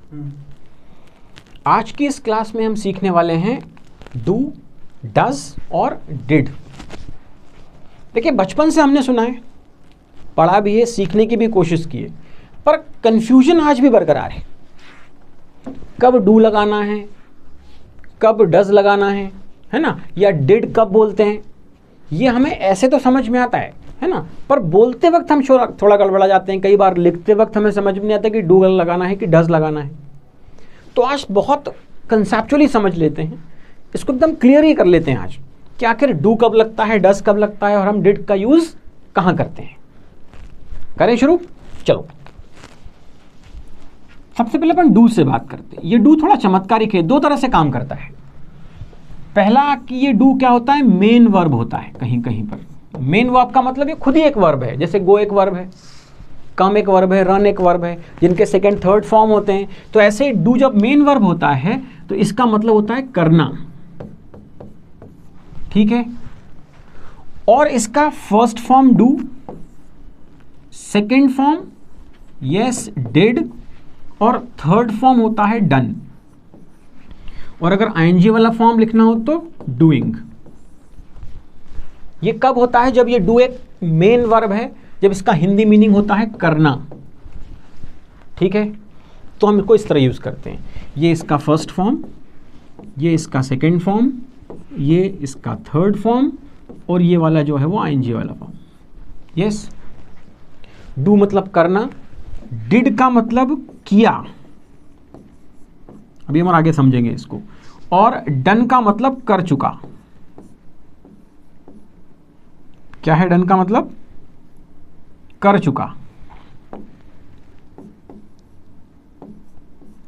आज की इस क्लास में हम सीखने वाले हैं डू, डज और डिड। देखिए, बचपन से हमने सुना है, पढ़ा भी है, सीखने की भी कोशिश की है, पर कंफ्यूजन आज भी बरकरार है। कब डू लगाना है, कब डज लगाना है ना, या डिड कब बोलते हैं, ये हमें ऐसे तो समझ में आता है ना, पर बोलते वक्त हम थोड़ा गड़बड़ा जाते हैं। कई बार लिखते वक्त हमें समझ में नहीं आता कि डू लगाना है कि डज लगाना है। तो आज बहुत कंसेप्चुअली समझ लेते हैं, इसको एकदम क्लियर ही कर लेते हैं आज कि आखिर डू कब लगता है, डज कब लगता है और हम डिड का यूज कहाँ करते हैं। करें शुरू? चलो, सबसे पहले अपन डू से बात करते हैं। ये डू थोड़ा चमत्कारिक है, दो तरह से काम करता है। पहला कि ये डू क्या होता है, मेन वर्ब होता है। कहीं कहीं पर मेन वर्ब का मतलब ये खुद ही एक वर्ब है, जैसे गो एक वर्ब है, कम एक वर्ब है, रन एक वर्ब है, जिनके सेकंड थर्ड फॉर्म होते हैं। तो ऐसे डू जब मेन वर्ब होता है तो इसका मतलब होता है करना, ठीक है। और इसका first form do, second form yes did, और थर्ड फॉर्म होता है डन। और अगर आईएनजी वाला फॉर्म लिखना हो तो डूइंग। ये कब होता है? जब ये डू एक मेन वर्ब है, जब इसका हिंदी मीनिंग होता है करना, ठीक है। तो हम इसको इस तरह यूज करते हैं, ये इसका फर्स्ट फॉर्म, ये इसका सेकंड फॉर्म, ये इसका थर्ड फॉर्म, और ये वाला जो है वो आईएनजी वाला फॉर्म। यस, डू मतलब करना, डिड का मतलब किया, अभी हम और आगे समझेंगे इसको, और डन का मतलब कर चुका। क्या है डन का मतलब? कर चुका,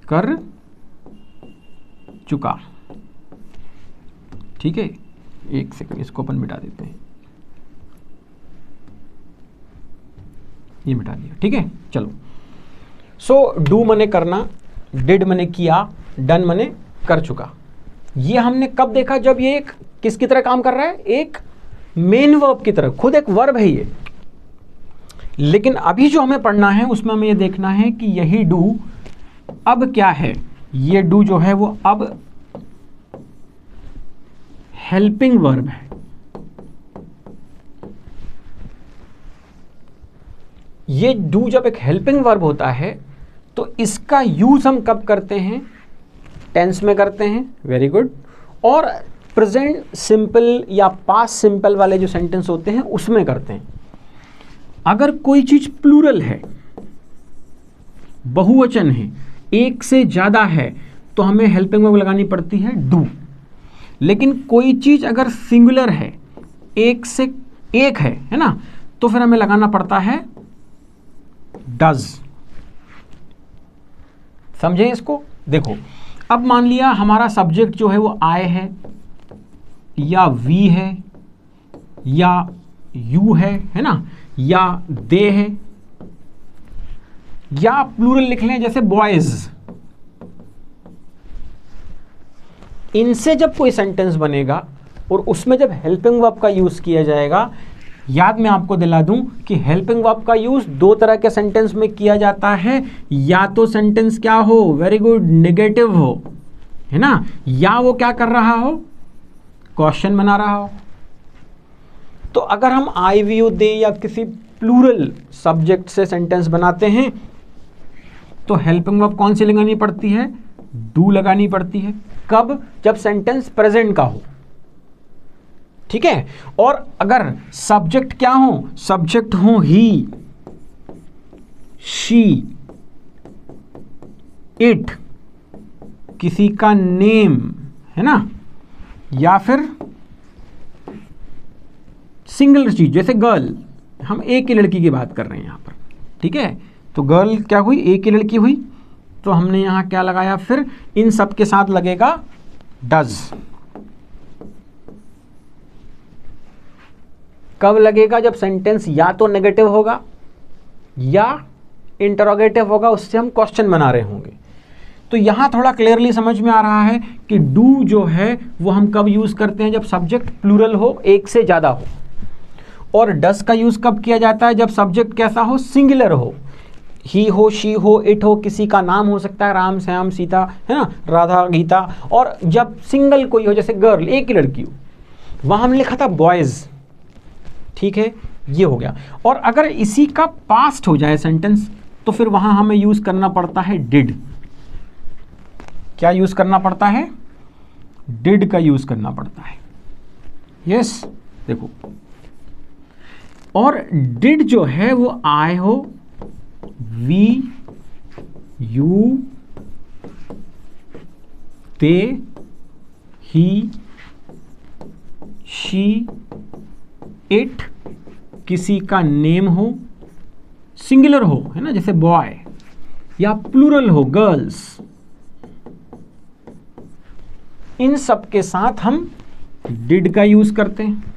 कर चुका, ठीक है। एक सेकंड, इसको अपन मिटा देते हैं, ये मिटा दिया, ठीक है। चलो, सो डू मने करना, डिड मने किया, डन मने कर चुका। ये हमने कब देखा? जब ये एक किसकी तरह काम कर रहा है, एक मेन वर्ब की तरह, खुद एक वर्ब है ये। लेकिन अभी जो हमें पढ़ना है उसमें हमें ये देखना है कि यही डू अब क्या है। ये डू जो है वो अब हेल्पिंग वर्ब है। ये डू जब एक हेल्पिंग वर्ब होता है तो इसका यूज हम कब करते हैं? टेंस में करते हैं, वेरी गुड। और प्रेजेंट सिंपल या पास्ट सिंपल वाले जो सेंटेंस होते हैं उसमें करते हैं। अगर कोई चीज प्लूरल है, बहुवचन है, एक से ज्यादा है, तो हमें हेल्पिंग वर्ब लगानी पड़ती है डू। लेकिन कोई चीज अगर सिंगुलर है, एक से एक है ना, तो फिर हमें लगाना पड़ता है डज। समझे इसको? देखो, अब मान लिया हमारा सब्जेक्ट जो है वो आई है, या वी है, या यू है ना, या दे है, या प्लूरल लिख लें जैसे बॉयज। इनसे जब कोई सेंटेंस बनेगा और उसमें जब हेल्पिंग वर्ब का यूज किया जाएगा, याद मैं आपको दिला दूं कि हेल्पिंग वर्ब का यूज दो तरह के सेंटेंस में किया जाता है। या तो सेंटेंस क्या हो, वेरी गुड, नेगेटिव हो, है ना, या वो क्या कर रहा हो, क्वेश्चन बना रहा हो। तो अगर हम आई वी यू दे या किसी प्लूरल सब्जेक्ट से सेंटेंस बनाते हैं तो हेल्पिंग वर्ब कौन सी लगानी पड़ती है? डू लगानी पड़ती है। कब? जब सेंटेंस प्रेजेंट का हो, ठीक है। और अगर सब्जेक्ट क्या हो, सब्जेक्ट हो ही, शी, इट, किसी का नेम, है ना, या फिर सिंगल चीज जैसे गर्ल, हम एक ही लड़की की बात कर रहे हैं यहां पर, ठीक है। तो गर्ल क्या हुई, एक ही लड़की हुई, तो हमने यहां क्या लगाया, फिर इन सब के साथ लगेगा डज। कब लगेगा? जब सेंटेंस या तो नेगेटिव होगा या इंटरोगेटिव होगा, उससे हम क्वेश्चन बना रहे होंगे। तो यहां थोड़ा क्लियरली समझ में आ रहा है कि डू जो है वो हम कब यूज करते हैं? जब सब्जेक्ट प्लूरल हो, एक से ज्यादा हो। और डस का यूज कब किया जाता है? जब सब्जेक्ट कैसा हो, सिंगुलर हो, ही हो, शी हो, इट हो, किसी का नाम हो सकता है, राम, श्याम, सीता, है ना, राधा, गीता। और जब सिंगल कोई हो, जैसे गर्ल, एक ही लड़की हो, वहां हमने लिखा था बॉयज। ठीक है, ये हो गया। और अगर इसी का पास्ट हो जाए सेंटेंस, तो फिर वहां हमें यूज करना पड़ता है डिड। क्या यूज करना पड़ता है? डिड का यूज करना पड़ता है। यस, देखो, और डिड जो है वो आई हो, वी, यू, ते, ही, शी, इट, किसी का नेम हो, सिंगुलर हो, है ना, जैसे बॉय, या प्लूरल हो, गर्ल्स, इन सब के साथ हम डिड का यूज करते हैं।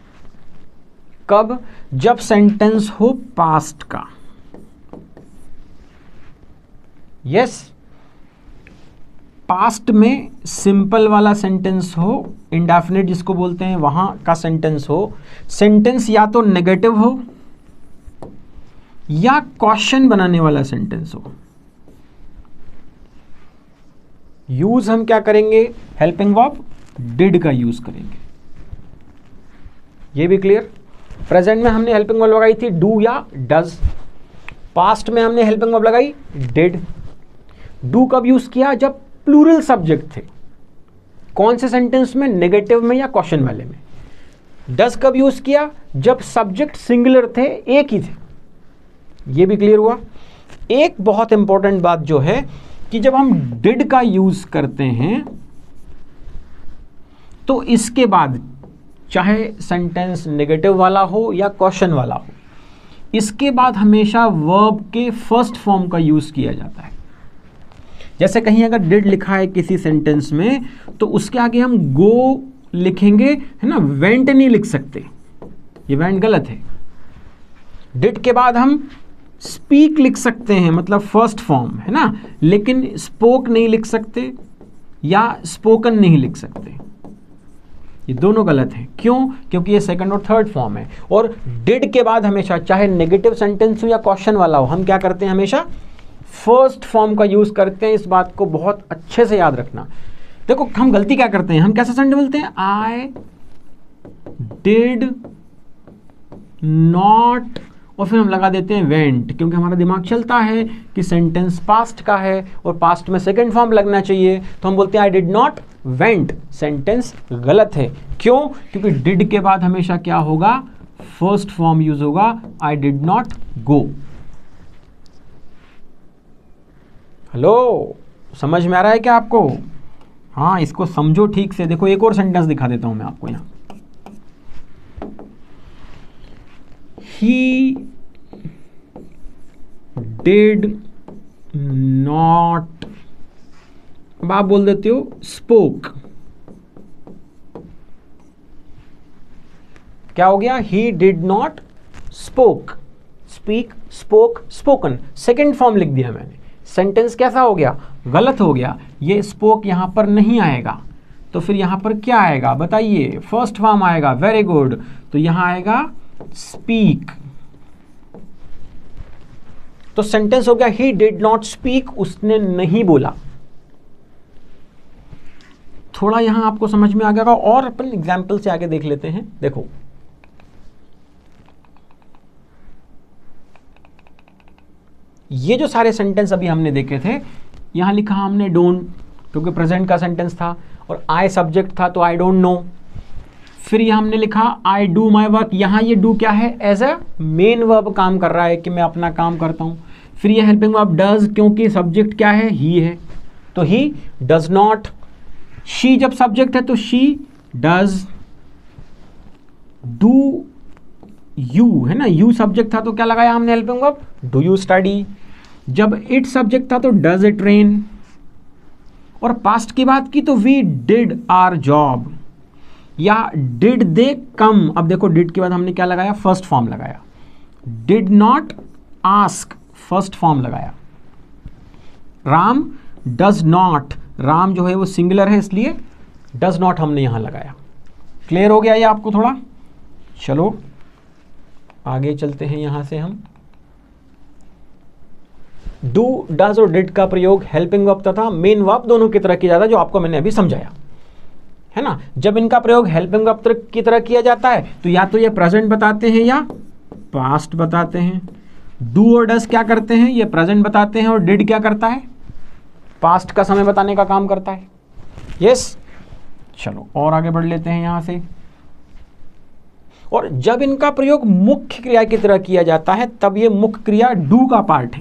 कब? जब सेंटेंस हो पास्ट का। यस, पास्ट में सिंपल वाला सेंटेंस हो, इंडेफिनिट जिसको बोलते हैं, वहां का सेंटेंस हो, सेंटेंस या तो नेगेटिव हो या क्वेश्चन बनाने वाला सेंटेंस हो। यूज हम क्या करेंगे? हेल्पिंग वर्ब डिड का यूज करेंगे। ये भी क्लियर? प्रेजेंट में हमने हेल्पिंग वर्ब लगाई थी डू या डज, पास्ट में हमने हेल्पिंग वर्ब लगाई डिड। डू कब यूज किया? जब प्लूरल सब्जेक्ट थे। कौन से सेंटेंस में? नेगेटिव में या क्वेश्चन वाले में। डज कब यूज किया? जब सब्जेक्ट सिंगुलर थे, एक ही थे। ये भी क्लियर हुआ? एक बहुत इंपॉर्टेंट बात जो है कि जब हम डिड का यूज करते हैं तो इसके बाद चाहे सेंटेंस नेगेटिव वाला हो या क्वेश्चन वाला हो, इसके बाद हमेशा वर्ब के फर्स्ट फॉर्म का यूज किया जाता है। जैसे कहीं अगर डिड लिखा है किसी सेंटेंस में, तो उसके आगे हम गो लिखेंगे, है ना, वेंट नहीं लिख सकते, ये वेंट गलत है। डिड के बाद हम स्पीक लिख सकते हैं, मतलब फर्स्ट फॉर्म, है ना, लेकिन स्पोक नहीं लिख सकते या स्पोकन नहीं लिख सकते। ये दोनों गलत है। क्यों? क्योंकि ये सेकंड और थर्ड फॉर्म है। और डिड के बाद हमेशा, चाहे नेगेटिव सेंटेंस हो या क्वेश्चन वाला हो, हम क्या करते हैं? हमेशा फर्स्ट फॉर्म का यूज करते हैं। इस बात को बहुत अच्छे से याद रखना। देखो, हम गलती क्या करते हैं? हम कैसा सेंटेंस बोलते हैं? आई डिड नॉट, और फिर हम लगा देते हैं वेंट, क्योंकि हमारा दिमाग चलता है कि सेंटेंस पास्ट का है और पास्ट में सेकंड फॉर्म लगना चाहिए, तो हम बोलते हैं I did not went. Sentence गलत है। क्यों? क्योंकि डिड के बाद हमेशा क्या होगा? फर्स्ट फॉर्म यूज होगा, I did not go. Hello, समझ में आ रहा है क्या आपको? हाँ, इसको समझो ठीक से। देखो, एक और सेंटेंस दिखा देता हूं मैं आपको यहां। He did not, अब आप बोल देते हो spoke। क्या हो गया? He did not spoke, speak, spoke, spoken, second form लिख दिया मैंने। सेंटेंस कैसा हो गया? गलत हो गया। ये स्पोक यहां पर नहीं आएगा, तो फिर यहां पर क्या आएगा बताइए? फर्स्ट फॉर्म आएगा। Very good. तो यहां आएगा स्पीक। तो सेंटेंस हो गया ही डिड नॉट स्पीक, उसने नहीं बोला। थोड़ा यहां आपको समझ में आ गया, और अपन एग्जाम्पल से आगे देख लेते हैं। देखो, ये जो सारे सेंटेंस अभी हमने देखे थे, यहां लिखा हमने डोंट, क्योंकि प्रेजेंट का सेंटेंस था, और आई सब्जेक्ट था तो आई डोंट नो। फिर यहां हमने लिखा आई डू माई वर्क, यहां ये डू क्या है? एज अ मेन वर्ब काम कर रहा है कि मैं अपना काम करता हूं। फिर ये हेल्पिंग वर्ब डज, क्योंकि सब्जेक्ट क्या है? ही है, तो ही डज नॉट। शी जब सब्जेक्ट है तो शी डज। डू यू, है ना, यू सब्जेक्ट था तो क्या लगाया हमने helping verb? Do you study. जब इट सब्जेक्ट था तो डज इट रेन। और पास्ट की बात की तो वी डिड आवर जॉब, या डिड दे कम। अब देखो, डिड के बाद हमने क्या लगाया? फर्स्ट फॉर्म लगाया। Did not ask, first form लगाया। राम डज नॉट, राम जो है वो सिंगुलर है, इसलिए डज नॉट हमने यहां लगाया। क्लियर हो गया ये आपको थोड़ा? चलो आगे चलते हैं यहां से हम। डू, डज और डिड का प्रयोग हेल्पिंग वर्ब तथा मेन वर्ब दोनों की तरह किया जाता है, जो आपको मैंने अभी समझाया है ना। जब इनका प्रयोग हेल्पिंग वर्ब की तरह किया जाता है तो या तो ये प्रेजेंट बताते हैं या पास्ट बताते हैं। डू और डज क्या करते हैं, ये प्रेजेंट बताते हैं, और डिड क्या करता है, पास्ट का समय बताने का काम करता है। यस, चलो और आगे बढ़ लेते हैं यहां से। और जब इनका प्रयोग मुख्य क्रिया की तरह किया जाता है तब ये मुख्य क्रिया डू का पार्ट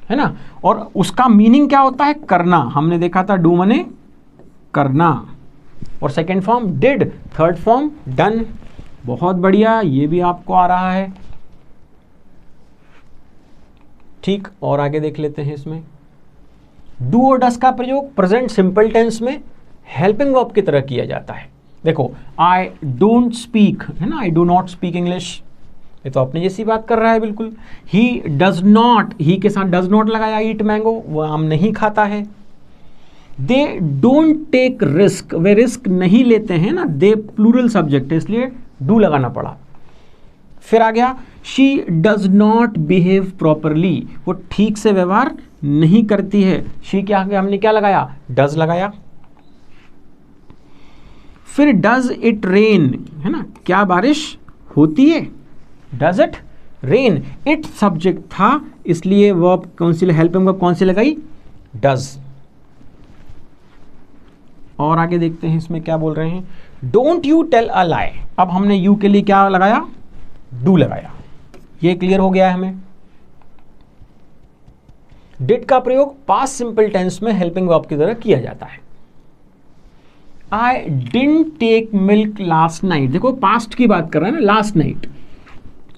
है ना। और उसका मीनिंग क्या होता है, करना। हमने देखा था डू मने करना, और second form did, third form done. बहुत बढ़िया, ये भी आपको आ रहा है। ठीक, और आगे देख लेते हैं इसमें। डू और डस का प्रयोग प्रेजेंट सिंपल टेंस में हेल्पिंग वर्ब की तरह किया जाता है। देखो, आई डोंट स्पीक है ना, I do not speak English, ये तो अपने जैसी बात कर रहा है बिल्कुल। ही डज नॉट, ही के साथ डज नॉट लगाया, ईट मैंगो, वह आम नहीं खाता है। दे डोंट टेक रिस्क, वे रिस्क नहीं लेते हैं ना, दे प्लूरल सब्जेक्ट है इसलिए डू लगाना पड़ा। फिर आ गया, she does not behave properly, वो ठीक से व्यवहार नहीं करती है। शी क्या गया, हमने क्या लगाया, डज लगाया। फिर डज इट रेन है ना, क्या बारिश होती है, does it rain. It subject था इसलिए वर्ब कौन सी, हेल्पिंग वर्ब कौन सी लगाई, डज। और आगे देखते हैं इसमें क्या बोल रहे हैं। डोंट यू टेल अ लाई, अब हमने यू के लिए क्या लगाया, डू लगाया। ये क्लियर हो गया है हमें। डिड का प्रयोग पास्ट सिंपल टेंस में हेल्पिंग वर्ब की तरह किया जाता है। I didn't take milk last night, देखो पास्ट की बात कर रहे हैं ना, लास्ट नाइट,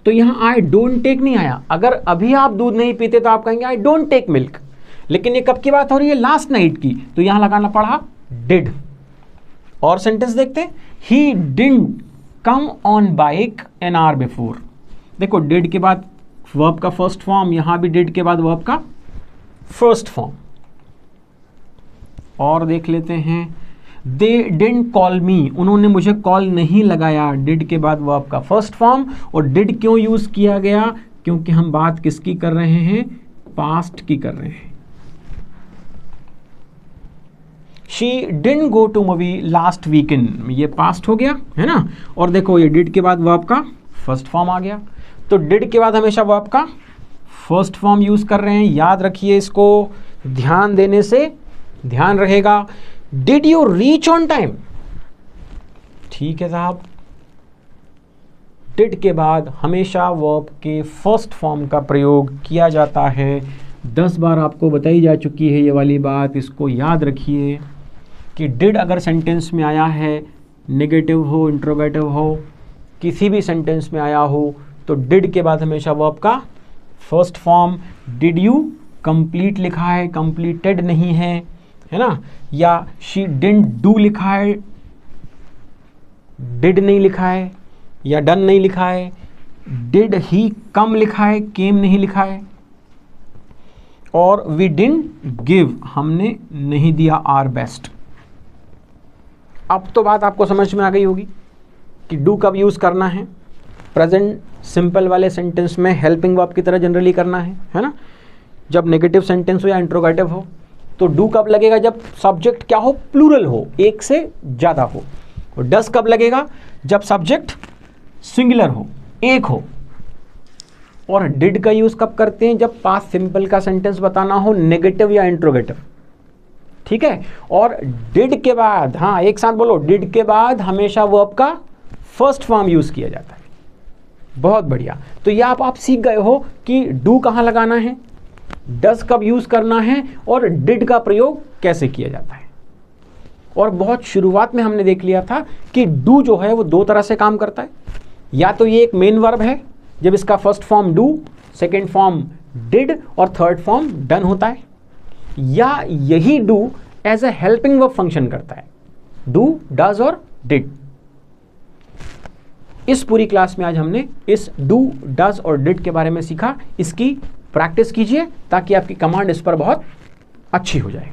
तो यहां आई डोंट टेक नहीं आया। अगर अभी आप दूध नहीं पीते तो आप कहेंगे आई डोंट टेक मिल्क, लेकिन ये कब की बात हो रही है, लास्ट नाइट की, तो यहां लगाना पड़ा डिड। और सेंटेंस देखते हैं, he didn't come on bike an hour before. देखो डिड के बाद वर्ब का फर्स्ट फॉर्म, यहां भी डिड के बाद वर्ब का फर्स्ट फॉर्म। और देख लेते हैं, दे डिडंट कॉल मी, उन्होंने मुझे कॉल नहीं लगाया, डिड के बाद वर्ब का फर्स्ट फॉर्म। और डिड क्यों यूज किया गया, क्योंकि हम बात किसकी कर रहे हैं, पास्ट की कर रहे हैं। She didn't go to movie last weekend, ये पास्ट हो गया है ना। और देखो ये डिड के बाद वर्ब का फर्स्ट फॉर्म आ गया, तो डिड के बाद हमेशा वर्ब का फर्स्ट फॉर्म यूज कर रहे हैं, याद रखिए इसको, ध्यान देने से ध्यान रहेगा। Did you reach on time, ठीक है साहब, डिड के बाद हमेशा वर्ब के फर्स्ट फॉर्म का प्रयोग किया जाता है। 10 बार आपको बताई जा चुकी है ये वाली बात, इसको याद रखिए कि डिड अगर सेंटेंस में आया है, नेगेटिव हो, इंट्रोगेटिव हो, किसी भी सेंटेंस में आया हो, तो डिड के बाद हमेशा वर्ब का first form. Did you complete लिखा है, कंप्लीटेड नहीं है ना, या शी डिडंट डू लिखा है, डिड नहीं लिखा है, या डन नहीं लिखा है, डिड ही कम लिखा है, केम नहीं लिखा है, और वी डिडंट गिव, हमने नहीं दिया आवर बेस्ट। अब तो बात आपको समझ में आ गई होगी कि डू कब यूज करना है, प्रेजेंट सिंपल वाले सेंटेंस में हेल्पिंग वर्ब की तरह जनरली करना है ना। जब नेगेटिव सेंटेंस हो या इंट्रोगेटिव हो तो डू कब लगेगा, जब सब्जेक्ट क्या हो, प्लूरल हो, एक से ज़्यादा हो। और डस कब लगेगा, जब सब्जेक्ट सिंगुलर हो, एक हो। और डिड का यूज़ कब करते हैं, जब पास्ट सिंपल का सेंटेंस बताना हो, नेगेटिव या इंट्रोगेटिव, ठीक है। और डिड के बाद, हाँ एक साथ बोलो, डिड के बाद हमेशा वर्ब का फर्स्ट फॉर्म यूज़ किया जाता है। बहुत बढ़िया, तो ये आप सीख गए हो कि डू कहाँ लगाना है, डस कब यूज करना है, और डिड का प्रयोग कैसे किया जाता है। और बहुत शुरुआत में हमने देख लिया था कि डू जो है वो 2 तरह से काम करता है, या तो ये एक मेन वर्ब है जब इसका first form do, second form did और थर्ड फॉर्म डन होता है, या यही do as a helping verb function करता है, डू, डज और डिड। इस पूरी क्लास में आज हमने इस डू, डज और डिड के बारे में सीखा। इसकी प्रैक्टिस कीजिए ताकि आपकी कमांड इस पर बहुत अच्छी हो जाए।